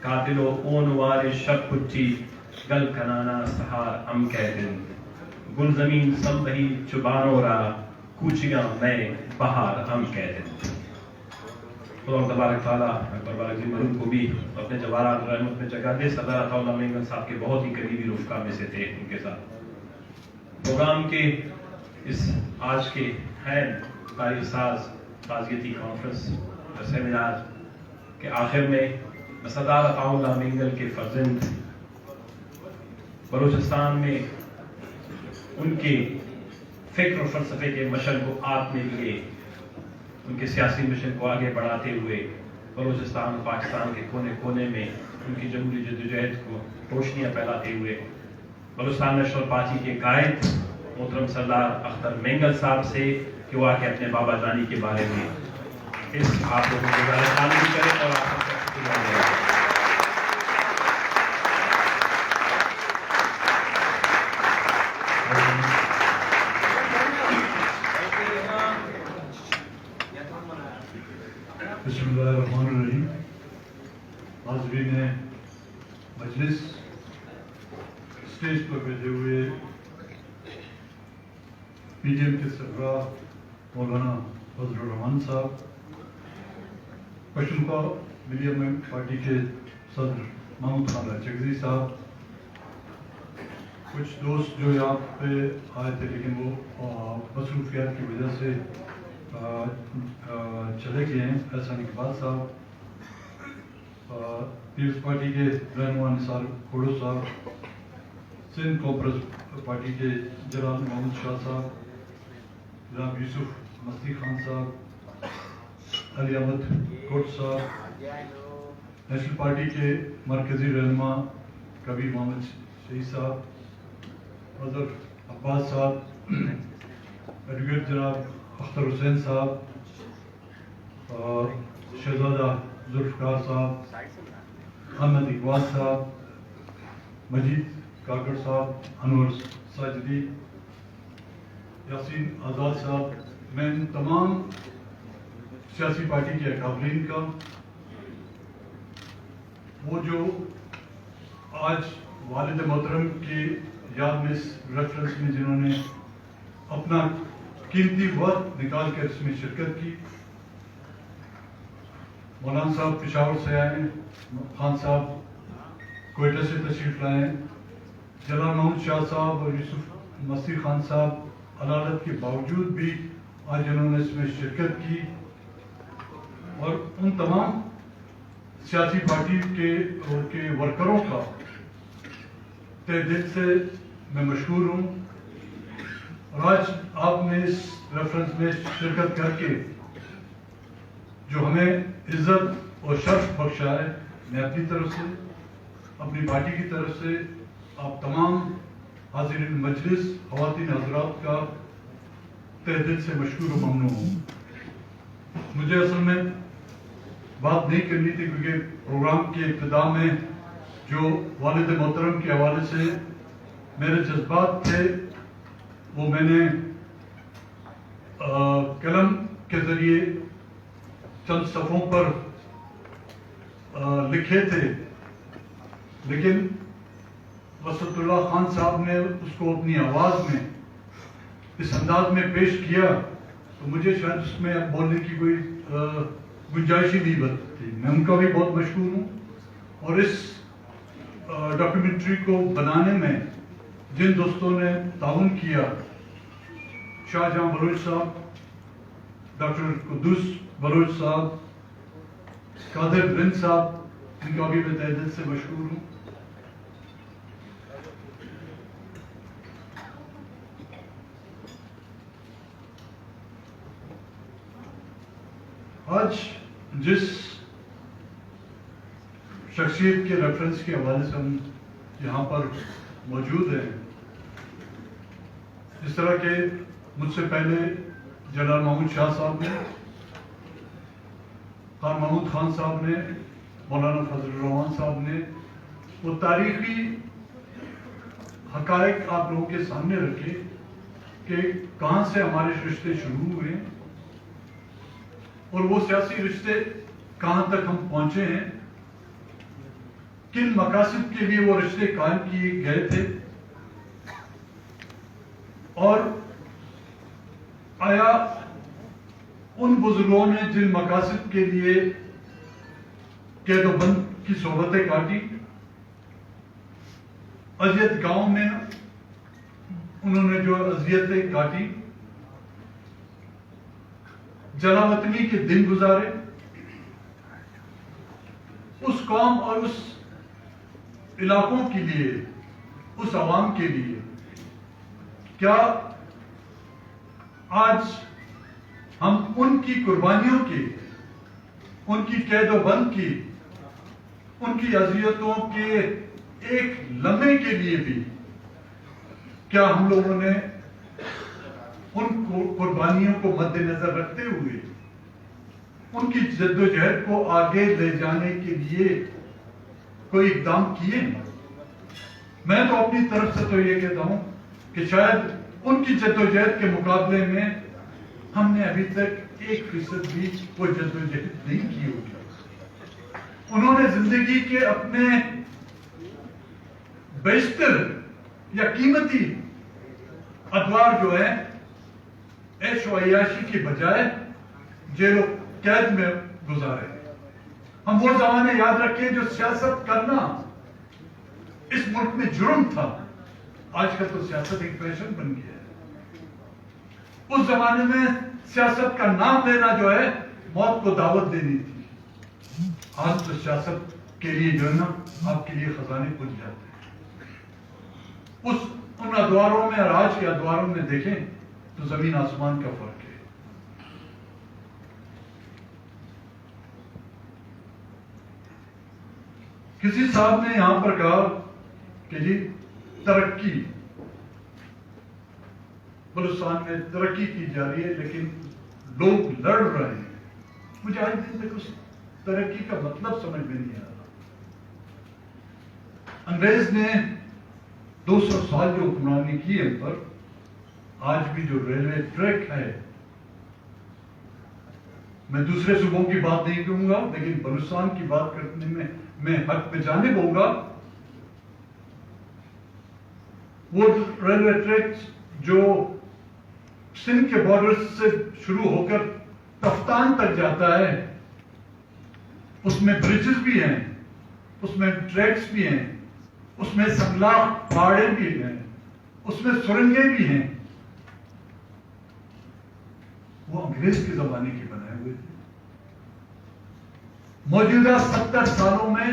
قاتل و اون وار شب کچی گل کنانا سہار ام کہدن گل زمین سب بہی چبانو را کوچیاں میں بہار ہم کہتے ہیں. خدا تبارک تعالیٰ پروار عظیم مرحوم کو بھی اپنے جواہرات رحمت میں جگہ دے. سردار عطا اللہ مینگل صاحب کے بہت ہی قریبی رفقا میں سے تھے. ان کے ساتھ پروگرام کے اس آج کے اہم قاری ساز تعزیتی کانفرنس سیمینار کے آخر میں سردار عطا اللہ مینگل کے فرزند بلوچستان میں ان کے فکر اور فلسفے کے مشن کو آپ نے لیے ان کے سیاسی مشن کو آگے بڑھاتے ہوئے بلوچستان اور پاکستان کے کونے کونے میں ان کی جمہوری جدوجہد کو روشنیاں پھیلاتے ہوئے بلوچستان نیشنل پارٹی کے قائد محترم سردار اختر مینگل صاحب سے کہ وہ آ کے اپنے بابا جانی کے بارے میں اس آپ لوگوں کو زیادہ تعلیم کریں اور آپ کو بسم اللہ الرحمن الرحیم. حاضرین مجلس، اسٹیج پر بیٹھے ہوئے پی ٹی ایم کے سربراہ مولانا فضل الرحمان صاحب، پشتونخوا ملین پارٹی کے صدر محمود خان راجگری صاحب، کچھ دوست جو یہاں پہ آئے تھے لیکن وہ مصروفیات کی وجہ سے چلے گئے ہیں، احسان اقبال صاحب، پیپلز پارٹی کے رہنما نثار کھوڑو صاحب، سندھ کانفرنس پارٹی کے جناب محمد شاہ صاحب، جناب یوسف مستی خان صاحب، علی احمد کوٹ صاحب، نیشنل پارٹی کے مرکزی رہنما کبیر محمد شہید صاحب، اظہر عباس صاحب، ایڈوکیٹ جناب اختر حسین صاحب، اور شہزادہ ذوالفقار صاحب، احمد اقبال صاحب، مجید کاکڑ صاحب، انور ساجدی، یاسین آزاد صاحب، میں ان تمام سیاسی پارٹی کے اکابرین کا وہ جو آج والد محترم کی یاد میں اس ریفرنس میں جنہوں نے اپنا قیمتی وقت نکال کر اس میں شرکت کی، مولانا صاحب پشاور سے آئے ہیں، خان صاحب کوئٹہ سے تشریف لائے ہیں، جناب محمد شاہ صاحب اور یوسف مستی خان صاحب عدالت کے باوجود بھی آج انہوں نے اس میں شرکت کی، اور ان تمام سیاسی پارٹی کے ورکروں کا تہ دل سے میں مشکور ہوں. اور آج آپ نے اس ریفرنس میں شرکت کر کے جو ہمیں عزت اور شرف بخشا ہے، میں اپنی طرف سے، اپنی پارٹی کی طرف سے آپ تمام حاضرین مجلس، خواتین حضرات کا تہ دل سے مشکور و ممنون ہوں. مجھے اصل میں بات نہیں کرنی تھی کیونکہ پروگرام کی ابتدا میں جو والد محترم کے حوالے سے میرے جذبات تھے وہ میں نے قلم کے ذریعے چند صفحوں پر لکھے تھے، لیکن وسط اللہ خان صاحب نے اس کو اپنی آواز میں اس انداز میں پیش کیا تو مجھے شاید اس میں اب بولنے کی کوئی گنجائش ہی نہیں بنتی. میں ان کا بھی بہت مشکور ہوں. اور اس ڈاکیومنٹری کو بنانے میں جن دوستوں نے تعاون کیا، شاہ جہاں بلوچ صاحب، ڈاکٹر قدوس بلوچ صاحب، قادر بن صاحب، ان کا بھی میں تہ دل سے مشکور ہوں. آج جس شخصیت کے ریفرنس کے حوالے سے ہم یہاں پر موجود ہیں، جس طرح کہ مجھ سے پہلے جنرل محمود شاہ صاحب نے، خان محمود خان صاحب نے، مولانا فضل الرحمان صاحب نے وہ تاریخی حقائق آپ لوگوں کے سامنے رکھے کہ کہاں سے ہمارے رشتے شروع ہوئے اور وہ سیاسی رشتے کہاں تک ہم پہنچے ہیں. کن مقاصد کے لیے وہ رشتے قائم کیے گئے تھے، اور آیا ان بزرگوں نے جن مقاصد کے لیے قید و بند کی صحبتیں کاٹی، اذیت گاؤں میں انہوں نے جو اذیتیں کاٹی، جلا وطنی کے دن گزارے، اس قوم اور اس علاقوں کے لیے، اس عوام کے لیے، کیا آج ہم ان کی قربانیوں کی، ان کی قید و بند کی، ان کی اذیتوں کے ایک لمحے کے لیے بھی کیا ہم لوگوں نے ان قربانیوں کو مد نظر رکھتے ہوئے ان کی جد و جہد کو آگے لے جانے کے لیے کوئی اقدام کیے؟ میں تو اپنی طرف سے تو یہ کہتا ہوں کہ شاید ان کی جد و جہد کے مقابلے میں ہم نے ابھی تک 1% بھی وہ جد و جہد نہیں کی ہوگی۔ انہوں نے زندگی کے اپنے بیشتر یا قیمتی ادوار جو ہے عیش و عیاشی کی بجائے جیل و قید میں گزارے۔ ہم وہ زمانے یاد رکھیں جو سیاست کرنا اس ملک میں جرم تھا، آج کل تو سیاست ایک فیشن بن گیا ہے۔ اس زمانے میں سیاست کا نام لینا جو ہے موت کو دعوت دینی تھی، آج تو سیاست کے لیے جو ہے نا آپ کے لیے خزانے کھل جاتے ہیں۔ ان ادواروں میں اور آج کے ادواروں میں دیکھیں تو زمین آسمان کا فرق ہے۔ کسی صاحب نے یہاں پر کہا کہ جی ترقی، بلوچستان میں ترقی کی جا رہی ہے لیکن لوگ لڑ رہے ہیں۔ مجھے آج دن تک اس ترقی کا مطلب سمجھ میں نہیں آ رہا۔ انگریز نے 200 سال جو حکمرانی کی ہم پر، آج بھی جو ریلوے ٹریک ہے، میں دوسرے صوبوں کی بات نہیں کروں گا لیکن بلوچستان کی بات کرنے میں حق پہ جانب ہوگا۔ وہ ریلوے ٹریک جو سندھ کے بارڈر سے شروع ہو کر تفتان تک جاتا ہے، اس میں بریجز بھی ہیں، اس میں ٹریکس بھی ہیں، اس میں سنگلاخ پہاڑے بھی ہیں، اس میں سرنگیں بھی ہیں، وہ انگریز کے زمانے کے بنائے ہوئے تھے۔ موجودہ 70 سالوں میں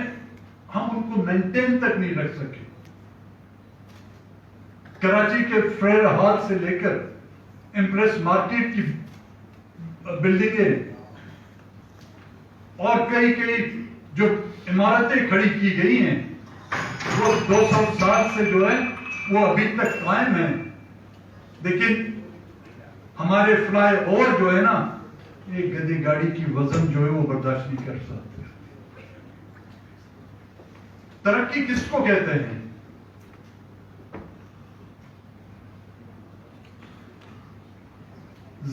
ہم ان کو مینٹین تک نہیں رکھ سکے۔ کراچی کے فریر ہال سے لے کر امپریس مارکیٹ کی بلڈنگیں اور کئی جو عمارتیں کھڑی کی گئی ہیں، وہ 200 سال سے جو ہے وہ ابھی تک قائم ہیں، لیکن ہمارے فلائی اوور جو ہے نا، ایک گدی گاڑی کی وزن جو ہے وہ برداشت نہیں کر سکتے۔ ترقی کس کو کہتے ہیں؟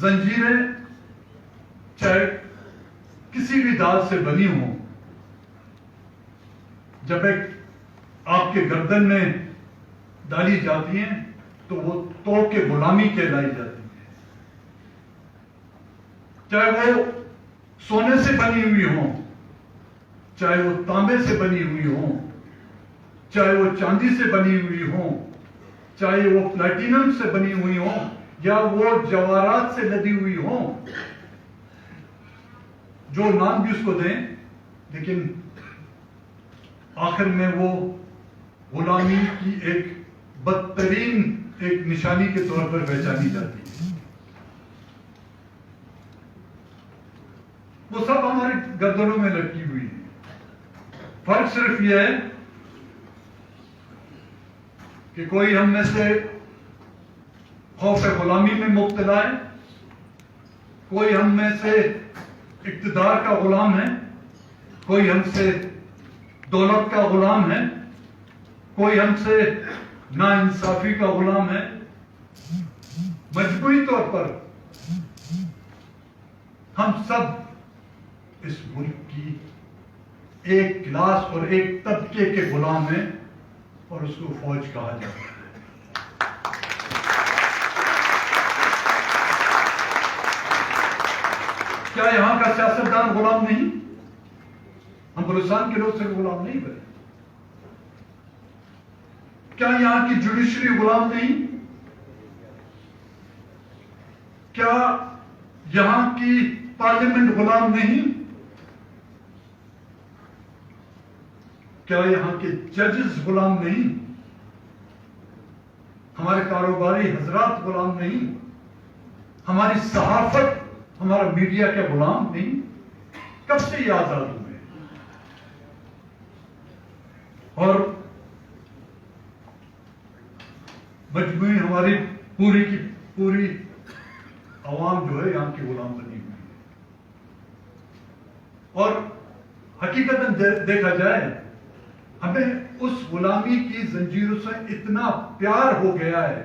زنجیریں چاہے کسی بھی دال سے بنی ہوں، جب ایک آپ کے گردن میں ڈالی جاتی ہیں تو وہ توڑ کے غلامی کہلائی جاتی ہے۔ چاہے وہ سونے سے بنی ہوئی ہوں، چاہے وہ تانبے سے بنی ہوئی ہوں، چاہے وہ چاندی سے بنی ہوئی ہوں، چاہے وہ پلیٹینم سے بنی ہوئی ہوں، یا وہ جواہرات سے لدی ہوئی ہوں، جو نام بھی اس کو دیں، لیکن آخر میں وہ غلامی کی ایک بدترین ایک نشانی کے طور پر پہچانی جاتی ہے۔ وہ سب ہمارے گردنوں میں لٹکی ہوئی ہے۔ فرق صرف یہ ہے کہ کوئی ہم میں سے خوف غلامی میں مبتلا ہے، کوئی ہم میں سے اقتدار کا غلام ہے، کوئی ہم سے دولت کا غلام ہے، کوئی ہم سے ناانصافی کا غلام ہے۔ مجموعی طور پر ہم سب اس ملک کی ایک کلاس اور ایک طبقے کے غلام ہیں اور اس کو فوج کہا جاتا ہے. کیا یہاں کا سیاستدان غلام نہیں؟ ہم بلوچستان کے لوگ صرف غلام نہیں بنے. کیا یہاں کی جوڈیشری غلام نہیں؟ کیا یہاں کی پارلیمنٹ غلام نہیں؟ کیا یہاں کے ججز غلام نہیں؟ ہمارے کاروباری حضرات غلام نہیں؟ ہماری صحافت، ہمارا میڈیا کے غلام نہیں؟ کب سے یہ آزاد ہوئے؟ اور مجموعی ہماری پوری کی پوری عوام جو ہے یہاں کی غلام بنی ہوئی ہے. اور حقیقت دیکھا جائے ہمیں اس غلامی کی زنجیروں سے اتنا پیار ہو گیا ہے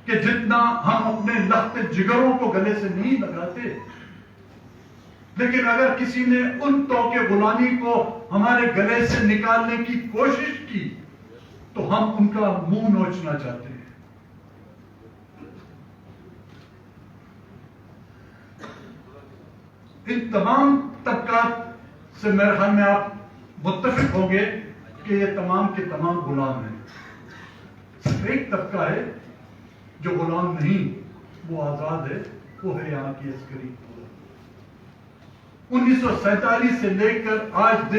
کہ جتنا ہم اپنے لخت جگروں کو گلے سے نہیں لگاتے، لیکن اگر کسی نے ان طوق غلامی کو ہمارے گلے سے نکالنے کی کوشش کی تو ہم ان کا منہ نوچنا چاہتے ہیں. ان تمام طبقات سے میرے خیال میں آپ متفق ہوں گے کہ یہ تمام کے تمام غلام ہیں. صرف ایک طبقہ ہے جو غلام نہیں، وہ آزاد ہے، وہ ہے یہاں کی عسکری. 1947 سے لے کر آج